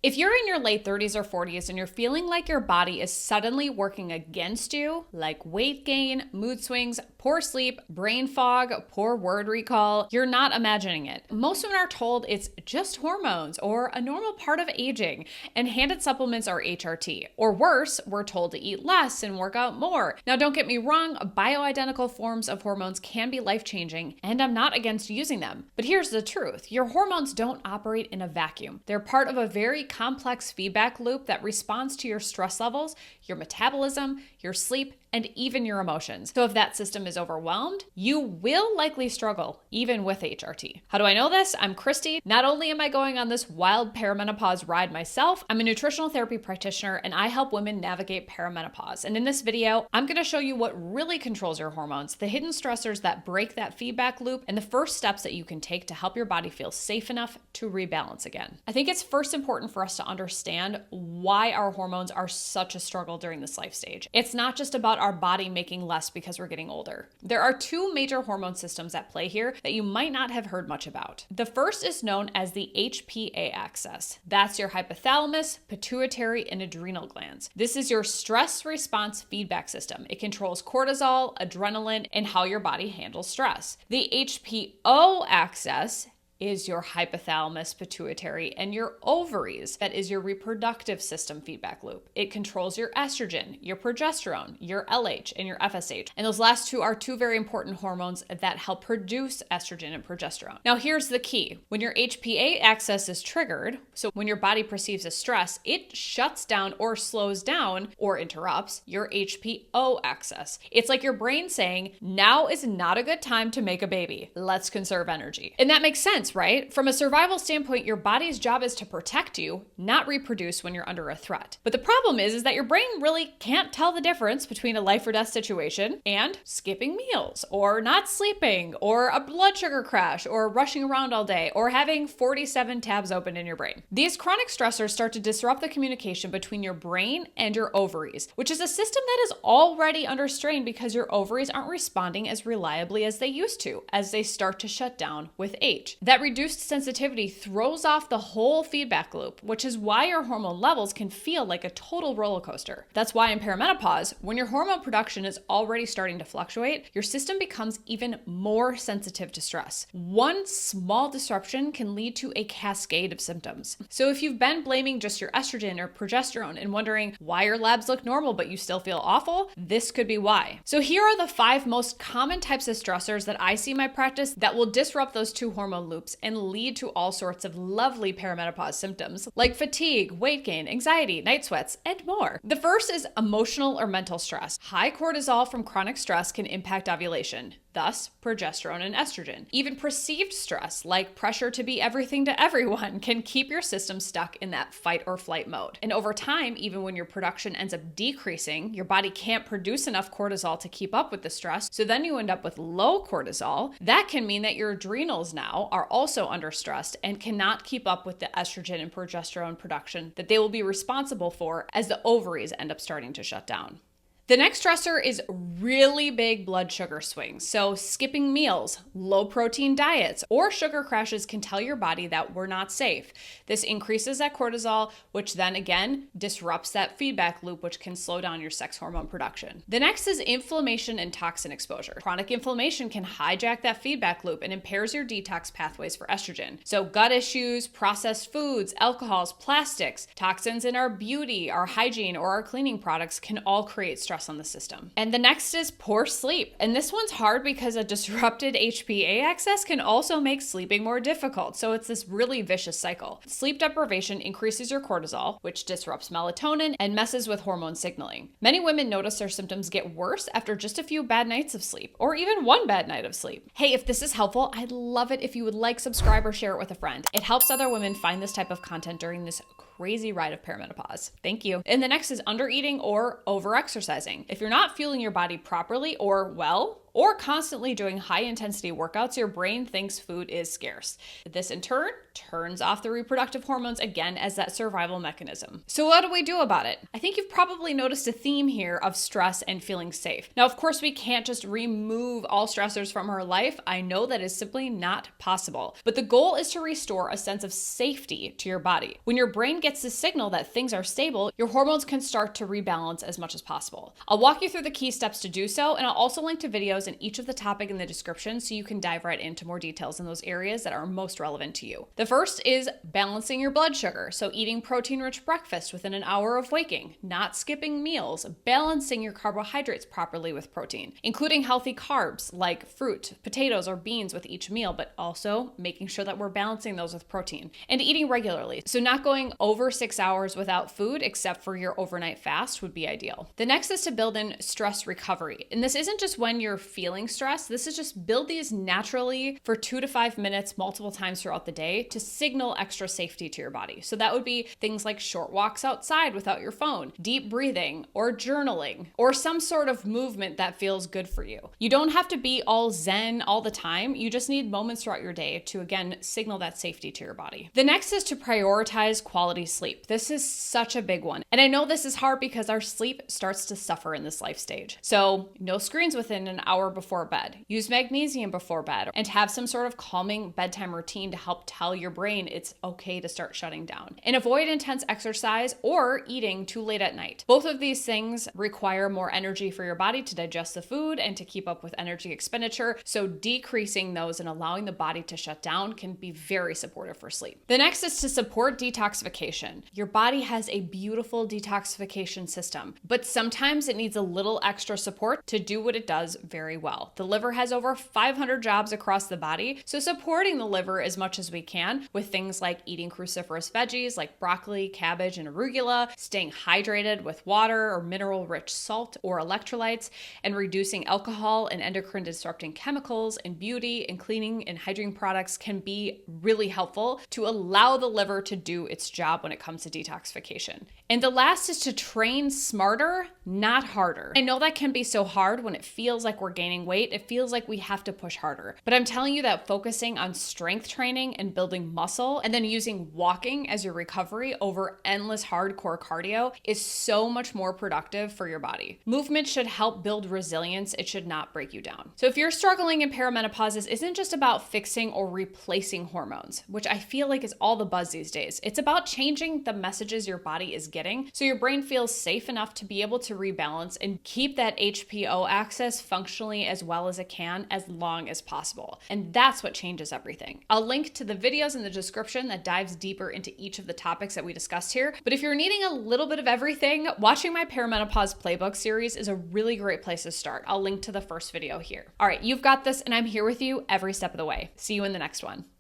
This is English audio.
If you're in your late 30s or 40s and you're feeling like your body is suddenly working against you, like weight gain, mood swings, poor sleep, brain fog, poor word recall, you're not imagining it. Most women are told it's just hormones or a normal part of aging, and handed supplements are HRT. Or worse, we're told to eat less and work out more. Now, don't get me wrong, bioidentical forms of hormones can be life-changing, and I'm not against using them. But here's the truth. Your hormones don't operate in a vacuum. They're part of a very complex feedback loop that responds to your stress levels, your metabolism, your sleep, and even your emotions. So if that system is overwhelmed, you will likely struggle, even with HRT. How do I know this? I'm Christy. Not only am I going on this wild perimenopause ride myself, I'm a nutritional therapy practitioner and I help women navigate perimenopause. And in this video, I'm gonna show you what really controls your hormones, the hidden stressors that break that feedback loop, and the first steps that you can take to help your body feel safe enough to rebalance again. I think it's first important for us to understand why our hormones are such a struggle during this life stage. It's not just about our body making less because we're getting older. There are two major hormone systems at play here that you might not have heard much about. The first is known as the HPA axis. That's your hypothalamus, pituitary, and adrenal glands. This is your stress response feedback system. It controls cortisol, adrenaline, and how your body handles stress. The HPO axis is your hypothalamus, pituitary, and your ovaries. That is your reproductive system feedback loop. It controls your estrogen, your progesterone, your LH, and your FSH. And those last two are two very important hormones that help produce estrogen and progesterone. Now here's the key. When your HPA axis is triggered, so when your body perceives a stress, it shuts down or slows down or interrupts your HPO axis. It's like your brain saying, now is not a good time to make a baby. Let's conserve energy. And that makes sense, right? From a survival standpoint, your body's job is to protect you, not reproduce when you're under a threat. But the problem is that your brain really can't tell the difference between a life or death situation and skipping meals, or not sleeping, or a blood sugar crash, or rushing around all day, or having 47 tabs open in your brain. These chronic stressors start to disrupt the communication between your brain and your ovaries, which is a system that is already under strain because your ovaries aren't responding as reliably as they used to as they start to shut down with age. That reduced sensitivity throws off the whole feedback loop, which is why your hormone levels can feel like a total roller coaster. That's why in perimenopause, when your hormone production is already starting to fluctuate, your system becomes even more sensitive to stress. One small disruption can lead to a cascade of symptoms. So if you've been blaming just your estrogen or progesterone and wondering why your labs look normal but you still feel awful, this could be why. So here are the 5 most common types of stressors that I see in my practice that will disrupt those two hormone loops and lead to all sorts of lovely perimenopause symptoms like fatigue, weight gain, anxiety, night sweats, and more. The first is emotional or mental stress. High cortisol from chronic stress can impact ovulation, thus progesterone and estrogen. Even perceived stress, like pressure to be everything to everyone, can keep your system stuck in that fight or flight mode. And over time, even when your production ends up decreasing, your body can't produce enough cortisol to keep up with the stress, so then you end up with low cortisol. That can mean that your adrenals now are also under stressed and cannot keep up with the estrogen and progesterone production that they will be responsible for as the ovaries end up starting to shut down. The next stressor is really big blood sugar swings. So skipping meals, low protein diets, or sugar crashes can tell your body that we're not safe. This increases that cortisol, which then again disrupts that feedback loop, which can slow down your sex hormone production. The next is inflammation and toxin exposure. Chronic inflammation can hijack that feedback loop and impairs your detox pathways for estrogen. So gut issues, processed foods, alcohols, plastics, toxins in our beauty, our hygiene, or our cleaning products can all create stress on the system. And the next is poor sleep. And this one's hard because a disrupted HPA axis can also make sleeping more difficult. So it's this really vicious cycle. Sleep deprivation increases your cortisol, which disrupts melatonin and messes with hormone signaling. Many women notice their symptoms get worse after just a few bad nights of sleep, or even one bad night of sleep. Hey, if this is helpful, I'd love it if you would like, subscribe, or share it with a friend. It helps other women find this type of content during this crazy ride of perimenopause. Thank you. And the next is undereating or overexercising. If you're not fueling your body properly or well, or constantly doing high intensity workouts, your brain thinks food is scarce. This in turn turns off the reproductive hormones again as that survival mechanism. So what do we do about it? I think you've probably noticed a theme here of stress and feeling safe. Now, of course, we can't just remove all stressors from our life. I know that is simply not possible. But the goal is to restore a sense of safety to your body. When your brain gets the signal that things are stable, your hormones can start to rebalance as much as possible. I'll walk you through the key steps to do so, and I'll also link to videos in each of the topic in the description so you can dive right into more details in those areas that are most relevant to you. The first is balancing your blood sugar. So eating protein-rich breakfast within an hour of waking, not skipping meals, balancing your carbohydrates properly with protein, including healthy carbs like fruit, potatoes, or beans with each meal, but also making sure that we're balancing those with protein, and eating regularly. So not going over 6 hours without food except for your overnight fast would be ideal. The next is to build in stress recovery. And this isn't just when you're feeling stressed, this is just build these naturally for 2 to 5 minutes multiple times throughout the day to signal extra safety to your body. So that would be things like short walks outside without your phone, deep breathing, or journaling, or some sort of movement that feels good for you. You don't have to be all zen all the time. You just need moments throughout your day to, again, signal that safety to your body. The next is to prioritize quality sleep. This is such a big one. And I know this is hard because our sleep starts to suffer in this life stage. So no screens within an hour before bed. Use magnesium before bed, and have some sort of calming bedtime routine to help tell your brain it's okay to start shutting down. And avoid intense exercise or eating too late at night. Both of these things require more energy for your body to digest the food and to keep up with energy expenditure. So decreasing those and allowing the body to shut down can be very supportive for sleep. The next is to support detoxification. Your body has a beautiful detoxification system, but sometimes it needs a little extra support to do what it does very well. The liver has over 500 jobs across the body, so supporting the liver as much as we can with things like eating cruciferous veggies like broccoli, cabbage, and arugula, staying hydrated with water or mineral-rich salt or electrolytes, and reducing alcohol and endocrine-disrupting chemicals in beauty and cleaning and hygiene products can be really helpful to allow the liver to do its job when it comes to detoxification. And the last is to train smarter, not harder. I know that can be so hard when it feels like we're gaining weight. It feels like we have to push harder. But I'm telling you that focusing on strength training and building muscle, and then using walking as your recovery over endless hardcore cardio is so much more productive for your body. Movement should help build resilience. It should not break you down. So if you're struggling in perimenopause, this isn't just about fixing or replacing hormones, which I feel like is all the buzz these days. It's about changing the messages your body is getting so your brain feels safe enough to be able to rebalance and keep that HPO axis functionally as well as it can as long as possible. And that's what changes everything. I'll link to the videos in the description that dives deeper into each of the topics that we discussed here. But if you're needing a little bit of everything, watching my Perimenopause Playbook series is a really great place to start. I'll link to the first video here. All right, you've got this, and I'm here with you every step of the way. See you in the next one.